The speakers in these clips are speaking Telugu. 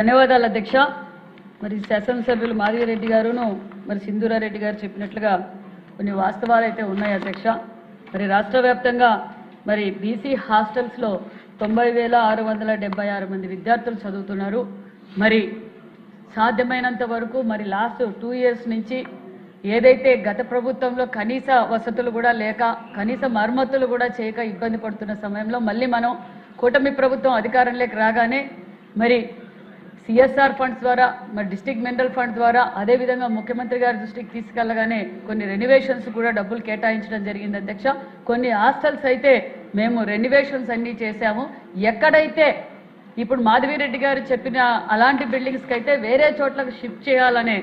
ధన్యవాదాలు అధ్యక్ష. మరి శాసనసభ్యులు మాధవిరెడ్డి గారును మరి సింధూరారెడ్డి గారు చెప్పినట్లుగా కొన్ని వాస్తవాలు అయితే ఉన్నాయి అధ్యక్ష. మరి రాష్ట్ర వ్యాప్తంగా మరి బీసీ హాస్టల్స్లో 90,676 మంది విద్యార్థులు చదువుతున్నారు. మరి సాధ్యమైనంత వరకు మరి లాస్ట్ 2 years నుంచి ఏదైతే గత ప్రభుత్వంలో కనీస వసతులు కూడా లేక కనీస మరమ్మతులు కూడా చేయక ఇబ్బంది పడుతున్న సమయంలో మళ్ళీ మనం కూటమి ప్రభుత్వం అధికారంలోకి రాగానే మరి సిఎస్ఆర్ ఫండ్స్ ద్వారా మరి డిస్ట్రిక్ట్ మినరల్ ఫండ్ ద్వారా అదేవిధంగా ముఖ్యమంత్రి గారి దృష్టికి తీసుకెళ్లగానే కొన్ని రెనోవేషన్స్ కూడా డబ్బులు కేటాయించడం జరిగింది అధ్యక్ష. కొన్ని హాస్టల్స్ అయితే మేము రెనోవేషన్స్ అన్నీ చేశాము. ఎక్కడైతే ఇప్పుడు మాధవిరెడ్డి గారు చెప్పిన అలాంటి బిల్డింగ్స్కి అయితే వేరే చోట్లకు షిఫ్ట్ చేయాలనే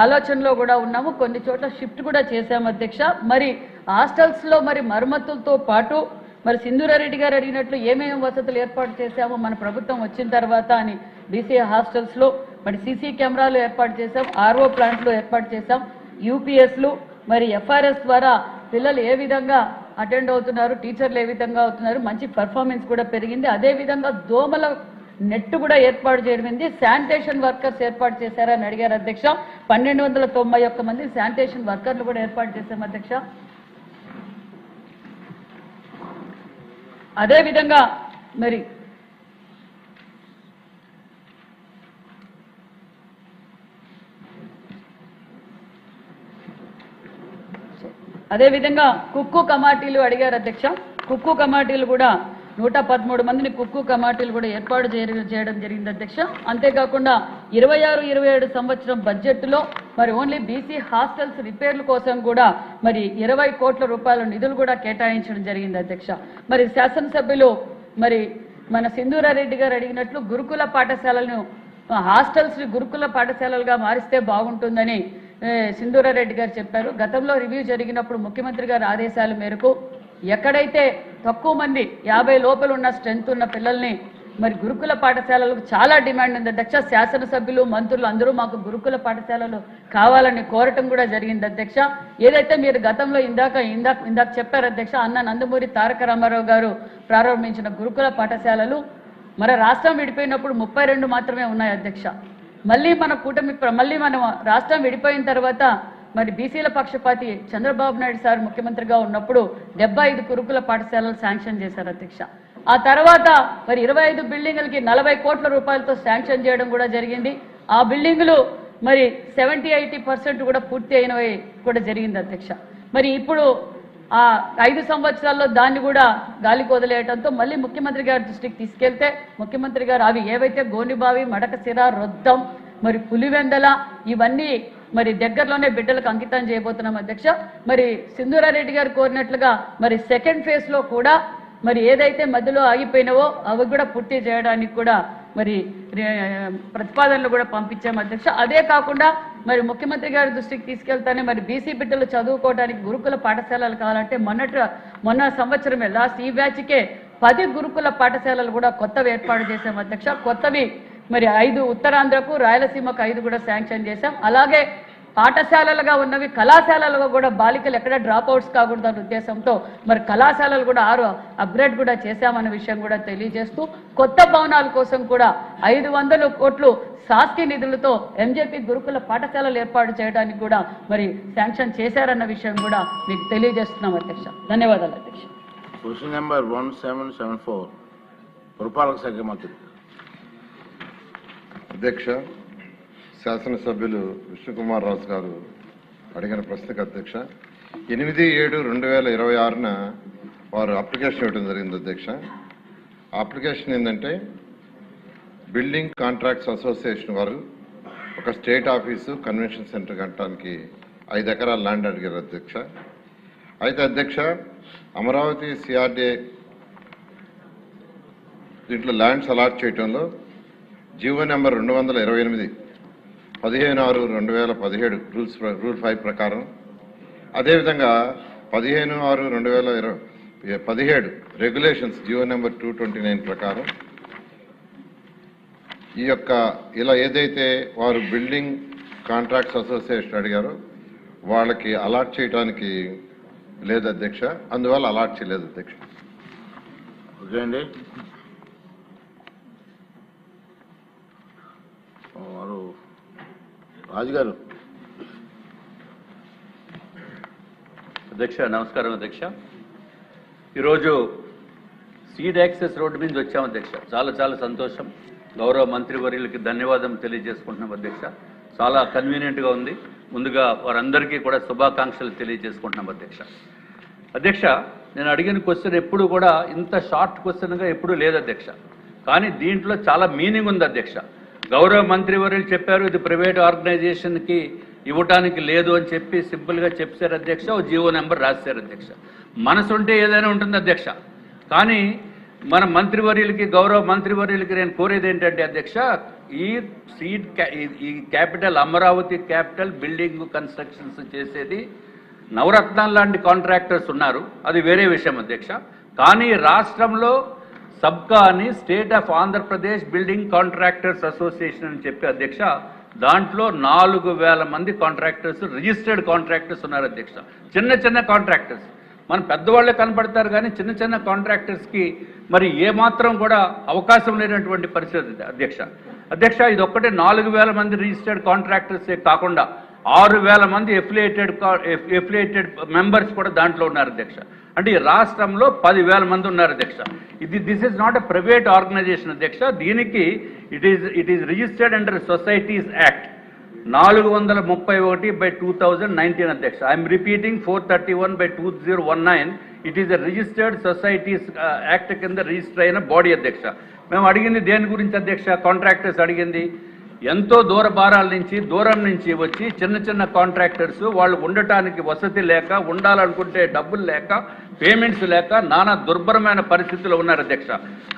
ఆలోచనలో కూడా ఉన్నాము. కొన్ని చోట్ల షిఫ్ట్ కూడా చేశాము అధ్యక్ష. మరి హాస్టల్స్లో మరి మరమ్మతులతో పాటు మరి సింధూరారెడ్డి గారు అడిగినట్లు ఏమేమి వసతులు ఏర్పాటు చేశామో మన ప్రభుత్వం వచ్చిన తర్వాత అని బీసీ హాస్టల్స్లో మరి సీసీ కెమెరాలు ఏర్పాటు చేశాం, ఆర్ఓ ప్లాంట్లు ఏర్పాటు చేశాం, యూపీఎస్లు మరి ఎఫ్ఆర్ఎస్ ద్వారా పిల్లలు ఏ విధంగా అటెండ్ అవుతున్నారు, టీచర్లు ఏ విధంగా అవుతున్నారు, మంచి పర్ఫార్మెన్స్ కూడా పెరిగింది. అదేవిధంగా దోమల నెట్ కూడా ఏర్పాటు చేయడమైంది. శానిటేషన్ వర్కర్స్ ఏర్పాటు చేశారని అడిగారు అధ్యక్ష. 1291 మంది శానిటేషన్ వర్కర్లు కూడా ఏర్పాటు చేశాం అధ్యక్ష. అదేవిధంగా మరి అదేవిధంగా కుక్కు కమాటీలు అడిగారు అధ్యక్ష. కుక్కు కమాటీలు కూడా 113 మందిని కుక్కు కమాటీలు కూడా ఏర్పాటు చేయడం జరిగింది అధ్యక్ష. అంతేకాకుండా 26-27 సంవత్సరం బడ్జెట్లో మరి ఓన్లీ బీసీ హాస్టల్స్ రిపేర్ల కోసం కూడా మరి 20 కోట్ల రూపాయల నిధులు కూడా కేటాయించడం జరిగింది అధ్యక్ష. మరి శాసనసభ్యులు మరి మన సింధూరారెడ్డి గారు అడిగినట్లు గురుకుల పాఠశాలలను హాస్టల్స్ గురుకుల పాఠశాలలుగా మారిస్తే బాగుంటుందని సింధూరారెడ్డి గారు చెప్పారు. గతంలో రివ్యూ జరిగినప్పుడు ముఖ్యమంత్రి గారి ఆదేశాల మేరకు ఎక్కడైతే తక్కువ మంది 50 లోపల ఉన్న స్ట్రెంత్ ఉన్న పిల్లల్ని మరి గురుకుల పాఠశాలలకు చాలా డిమాండ్ ఉంది అధ్యక్ష. శాసనసభ్యులు మంత్రులు అందరూ మాకు గురుకుల పాఠశాలలు కావాలని కోరటం కూడా జరిగింది అధ్యక్ష. ఏదైతే మీరు గతంలో ఇందాక చెప్పారు అధ్యక్ష, అన్న నందమూరి తారక రామారావు గారు ప్రారంభించిన గురుకుల పాఠశాలలు మరి రాష్ట్రం విడిపోయినప్పుడు 32 మాత్రమే ఉన్నాయి అధ్యక్ష. మళ్ళీ మన రాష్ట్రం విడిపోయిన తర్వాత మరి బీసీల పక్షపాతి చంద్రబాబు నాయుడు సార్ ముఖ్యమంత్రిగా ఉన్నప్పుడు 75 గురుకుల పాఠశాలలు శాంక్షన్ చేశారు అధ్యక్ష. ఆ తర్వాత మరి 25 బిల్డింగులకి 40 కోట్ల రూపాయలతో శాంక్షన్ చేయడం కూడా జరిగింది. ఆ బిల్డింగులు మరి 70-80% కూడా పూర్తి అయినవి కూడా జరిగింది అధ్యక్ష. మరి ఇప్పుడు ఆ 5 సంవత్సరాల్లో దాన్ని కూడా గాలికి వదిలేయడంతో మళ్ళీ ముఖ్యమంత్రి గారి దృష్టికి తీసుకెళ్తే ముఖ్యమంత్రి గారు అవి ఏవైతే గోనిబావి, మడకసిర, రొద్దం మరి పులివెందల ఇవన్నీ మరి దగ్గరలోనే బిడ్డలకు అంకితం చేయబోతున్నాం అధ్యక్ష. మరి సింధూరారెడ్డి గారు కోరినట్లుగా మరి సెకండ్ ఫేజ్లో కూడా మరి ఏదైతే మధ్యలో ఆగిపోయినావో అవి కూడా పూర్తి చేయడానికి కూడా మరి ప్రతిపాదనలు కూడా పంపించాం అధ్యక్ష. అదే కాకుండా మరి ముఖ్యమంత్రి గారి దృష్టికి తీసుకెళ్తానే మరి బీసీ బిడ్డలు చదువుకోవడానికి గురుకుల పాఠశాలలు కావాలంటే మొన్న సంవత్సరమే లాస్ట్ ఈ బ్యాచ్కే 10 గురుకుల పాఠశాలలు కూడా కొత్తవి ఏర్పాటు చేశాం అధ్యక్ష. కొత్తవి మరి 5 ఉత్తరాంధ్రకు, రాయలసీమకు 5 కూడా శాంక్షన్ చేశాం. అలాగే పాఠశాలలుగా ఉన్నవి కళాశాలలుగా కూడా బాలికలు ఎక్కడ డ్రాప్ అవుట్స్ కాకూడదన్న ఉద్దేశంతో మరి కళాశాలలు కూడా 6 అప్గ్రేడ్ కూడా చేశామన్న విషయం కూడా తెలియజేస్తూ కొత్త భవనాల కోసం కూడా 500 కోట్లు శాస్త్రీయ నిధులతో ఎంజేపీ గురుకుల పాఠశాలలు ఏర్పాటు చేయడానికి కూడా మరి శాంక్షన్ చేశారన్న విషయం కూడా మీకు తెలియజేస్తున్నాం అధ్యక్ష. ధన్యవాదాలు అధ్యక్ష. క్వశ్చన్ నెంబర్ 1774 పురపాలక శాఖ మంత్రి. అధ్యక్ష, శాసనసభ్యులు విష్ణుకుమార్ రాజు గారు అడిగిన ప్రశ్నకు అధ్యక్ష 8/7/2026 వారు అప్లికేషన్ ఇవ్వడం జరిగింది అధ్యక్ష. ఆ అప్లికేషన్ ఏంటంటే బిల్డింగ్ కాంట్రాక్ట్స్ అసోసియేషన్ వారు ఒక స్టేట్ ఆఫీసు కన్వెన్షన్ సెంటర్ కట్టడానికి 5 ఎకరాల ల్యాండ్ అడిగారు అధ్యక్ష. అయితే అధ్యక్ష అమరావతి సిఆర్డీఏ దీంట్లో ల్యాండ్స్ అలాట్ చేయడంలో జీవో నెంబర్ 228 15/6/2017 రూల్ 5 ప్రకారం అదేవిధంగా 15/6/2017 రెగ్యులేషన్స్ జీవో నెంబర్ 229 ప్రకారం ఈ యొక్క ఇలా ఏదైతే వారు బిల్డింగ్ కాంట్రాక్ట్స్ అసోసియేషన్ అడిగారో వాళ్ళకి అలాట్ చేయడానికి లేదు అధ్యక్ష. అందువల్ల అలాట్ చేయలేదు అధ్యక్ష. ఓకే అండి. రాజుగారు. అధ్యక్ష నమస్కారం అధ్యక్ష. ఈరోజు సీడ్ యాక్సెస్ రోడ్డు మీద వచ్చాము అధ్యక్ష. చాలా సంతోషం. గౌరవ మంత్రివర్యులకి ధన్యవాదం తెలియజేసుకుంటున్నాం అధ్యక్ష. చాలా కన్వీనియంట్గా ఉంది. ముందుగా వారందరికీ కూడా శుభాకాంక్షలు తెలియజేసుకుంటున్నాం అధ్యక్ష. అధ్యక్ష నేను అడిగిన క్వశ్చన్ ఎప్పుడు కూడా ఇంత షార్ట్ క్వశ్చన్గా ఎప్పుడూ లేదు అధ్యక్ష. కానీ దీంట్లో చాలా మీనింగ్ ఉంది అధ్యక్ష. గౌరవ మంత్రివర్యులు చెప్పారు ఇది ప్రైవేట్ ఆర్గనైజేషన్కి ఇవ్వటానికి లేదు అని చెప్పి సింపుల్గా చెప్పారు అధ్యక్ష. ఓ జీవో నెంబర్ రాశారు అధ్యక్ష. మనసుంటే ఏదైనా ఉంటుంది అధ్యక్ష. కానీ మన మంత్రివర్యులకి గౌరవ మంత్రివర్యులకి నేను కోరేది ఏంటంటే అధ్యక్ష, ఈ capital Amaravati capital building constructions చేసేది నవరత్నాల లాంటి కాంట్రాక్టర్స్ ఉన్నారు, అది వేరే విషయం అధ్యక్ష. కానీ రాష్ట్రంలో సబ్కా అని state of Andhra Pradesh building contractors association అని చెప్పి అధ్యక్ష, దాంట్లో 4,000 మంది కాంట్రాక్టర్స్ రిజిస్టర్డ్ కాంట్రాక్టర్స్ ఉన్నారు అధ్యక్ష. చిన్న కాంట్రాక్టర్స్ మన పెద్దవాళ్ళే కనపడతారు కానీ చిన్న కాంట్రాక్టర్స్కి మరి ఏమాత్రం కూడా అవకాశం లేనటువంటి పరిస్థితి అధ్యక్ష. ఇది ఒక్కటే 4,000 మంది రిజిస్టర్డ్ కాంట్రాక్టర్సే కాకుండా 6,000 మంది ఎఫిలియేటెడ్ మెంబర్స్ కూడా దాంట్లో ఉన్నారు అధ్యక్ష. అంటే ఈ రాష్ట్రంలో 10,000 మంది ఉన్నారు అధ్యక్ష. This is not a private organisation అధ్యక్ష. దీనికి it is registered under societies act 431/2019 అధ్యక్ష. I'm repeating 431/2019. It is a registered societies act కింద రిజిస్టర్ అయిన బాడీ అధ్యక్ష. మేము అడిగింది దేని గురించి అధ్యక్ష? కాంట్రాక్టర్స్ అడిగింది ఎంతో దూరం నుంచి వచ్చి చిన్న కాంట్రాక్టర్స్ వాళ్ళు ఉండటానికి వసతి లేక, ఉండాలనుకుంటే డబ్బులు లేక, పేమెంట్స్ లేక నానా దుర్భరమైన పరిస్థితుల్లో ఉన్నారు అధ్యక్ష.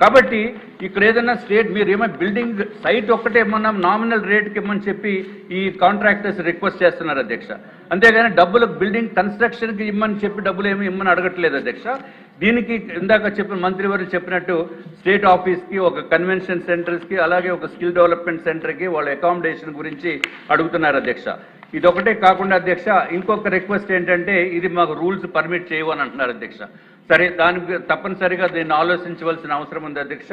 కాబట్టి ఇక్కడ ఏదైనా స్టేట్ మీరు ఏమైనా బిల్డింగ్ సైట్ ఒక్కటే ఏమన్నా నామినల్ రేట్కి ఇమ్మని చెప్పి ఈ కాంట్రాక్టర్స్ రిక్వెస్ట్ చేస్తున్నారు అధ్యక్ష. అంతేగాని డబ్బులు బిల్డింగ్ కన్స్ట్రక్షన్కి ఇమ్మని చెప్పి డబ్బులు ఏమి ఇమ్మని అడగట్లేదు అధ్యక్ష. దీనికి ఇందాక చెప్పిన మంత్రివర్యులు చెప్పినట్టు స్టేట్ ఆఫీస్కి, ఒక కన్వెన్షన్ సెంటర్స్కి, అలాగే ఒక స్కిల్ డెవలప్మెంట్ సెంటర్కి వాళ్ళ అకామిడేషన్ గురించి అడుగుతున్నారు అధ్యక్ష. ఇది ఒకటే కాకుండా అధ్యక్ష ఇంకొక రిక్వెస్ట్ ఏంటంటే ఇది మాకు రూల్స్ పర్మిట్ చేయవని అంటున్నారు అధ్యక్ష. సరే, దానికి తప్పనిసరిగా దీన్ని ఆలోచించవలసిన అవసరం ఉంది అధ్యక్ష.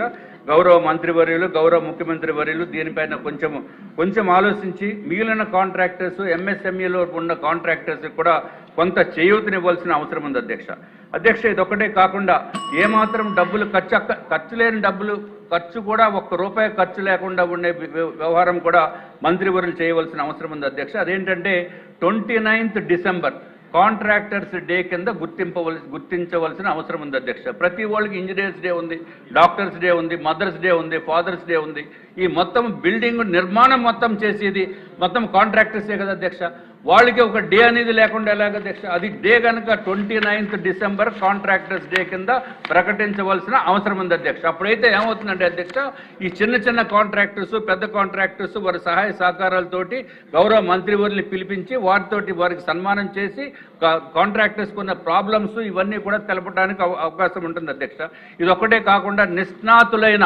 గౌరవ మంత్రివర్యులు, గౌరవ ముఖ్యమంత్రి వర్యులు దీనిపైన కొంచెం ఆలోచించి మిగిలిన కాంట్రాక్టర్స్, ఎంఎస్ఎంఈలో ఉన్న కాంట్రాక్టర్స్ కూడా కొంత చేయూతనివ్వాల్సిన అవసరం ఉంది అధ్యక్ష. ఇది ఒకటే కాకుండా ఏమాత్రం డబ్బులు ఖర్చు లేని డబ్బులు ఖర్చు కూడా ₹1 ఖర్చు లేకుండా ఉండే వ్యవహారం కూడా మంత్రివర్యులు చేయవలసిన అవసరం ఉంది అధ్యక్ష. అదేంటంటే 29th డిసెంబర్ కాంట్రాక్టర్స్ డే కింద గుర్తించవలసిన అవసరం ఉంది అధ్యక్ష. ప్రతి వాళ్ళకి ఇంజనీర్స్ డే ఉంది, డాక్టర్స్ డే ఉంది, మదర్స్ డే ఉంది, ఫాదర్స్ డే ఉంది. ఈ మొత్తం బిల్డింగ్ నిర్మాణం మొత్తం చేసేది మొత్తం కాంట్రాక్టర్సే కదా అధ్యక్ష. వాళ్ళకి ఒక డే అనేది లేకుండా ఎలాగ అధ్యక్ష? అది డే కనుక 29th డిసెంబర్ కాంట్రాక్టర్స్ డే కింద ప్రకటించవలసిన అవసరం ఉంది అధ్యక్ష. అప్పుడైతే ఏమవుతుందంటే అధ్యక్ష, ఈ చిన్న కాంట్రాక్టర్స్, పెద్ద కాంట్రాక్టర్స్ వారి సహాయ సహకారాలతోటి గౌరవ మంత్రివర్యులు పిలిపించి వారికి సన్మానం చేసి కాంట్రాక్టర్స్కి ఉన్న ప్రాబ్లమ్స్ ఇవన్నీ కూడా తెలపడానికి అవకాశం ఉంటుంది అధ్యక్ష. ఇది ఒక్కటే కాకుండా నిష్ణాతులైన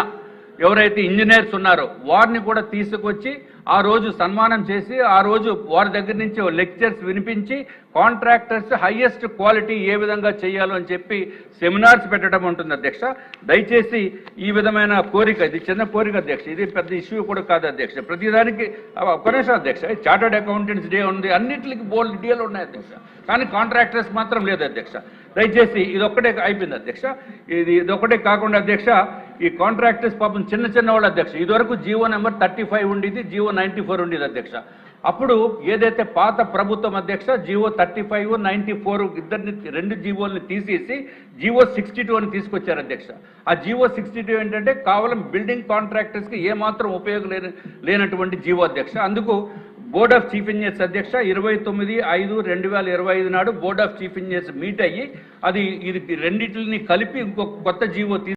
ఎవరైతే ఇంజనీర్స్ ఉన్నారో వారిని కూడా తీసుకొచ్చి ఆ రోజు సన్మానం చేసి ఆ రోజు వారి దగ్గర నుంచి లెక్చర్స్ వినిపించి కాంట్రాక్టర్స్ హైయెస్ట్ క్వాలిటీ ఏ విధంగా చేయాలో అని చెప్పి సెమినార్స్ పెట్టడం ఉంటుంది అధ్యక్ష. దయచేసి ఈ విధమైన కోరిక, ఇది చిన్న కోరిక అధ్యక్ష, ఇది పెద్ద ఇష్యూ కూడా కాదు అధ్యక్ష. ప్రతిదానికి ఒక నిమిషం అధ్యక్ష, చార్టర్డ్ అకౌంటెంట్స్ డే ఉంది, అన్నింటికి బోల్డ్ డీలు ఉన్నాయి అధ్యక్ష. కానీ కాంట్రాక్టర్స్ మాత్రం లేదు అధ్యక్ష. దయచేసి ఇదొక్కటే అయిపోయింది అధ్యక్ష. ఇదొక్కటే కాకుండా అధ్యక్ష, ఈ కాంట్రాక్టర్స్ పాపం చిన్న వాళ్ళు అధ్యక్ష. ఇదివరకు జీవో నెంబర్ 35 ఉండేది, జీవో 94 ఉండేది అధ్యక్ష. అప్పుడు ఏదైతే పాత ప్రభుత్వం అధ్యక్ష జీవో 35, 94 రెండు జీవోల్ని తీసేసి జీవో 62 అని తీసుకొచ్చారు అధ్యక్ష. ఆ జీవో 62 ఏంటంటే కేవలం బిల్డింగ్ కాంట్రాక్టర్స్కి ఏమాత్రం ఉపయోగం లేనటువంటి జీవో అధ్యక్ష. అందుకు బోర్డ్ ఆఫ్ చీఫ్ ఇంజనీర్స్ అధ్యక్ష 29/5/2025 నాడు board of chief engineers meet అయ్యి ఇది రెండింటిని కలిపి ఇంకొక కొత్త జీవో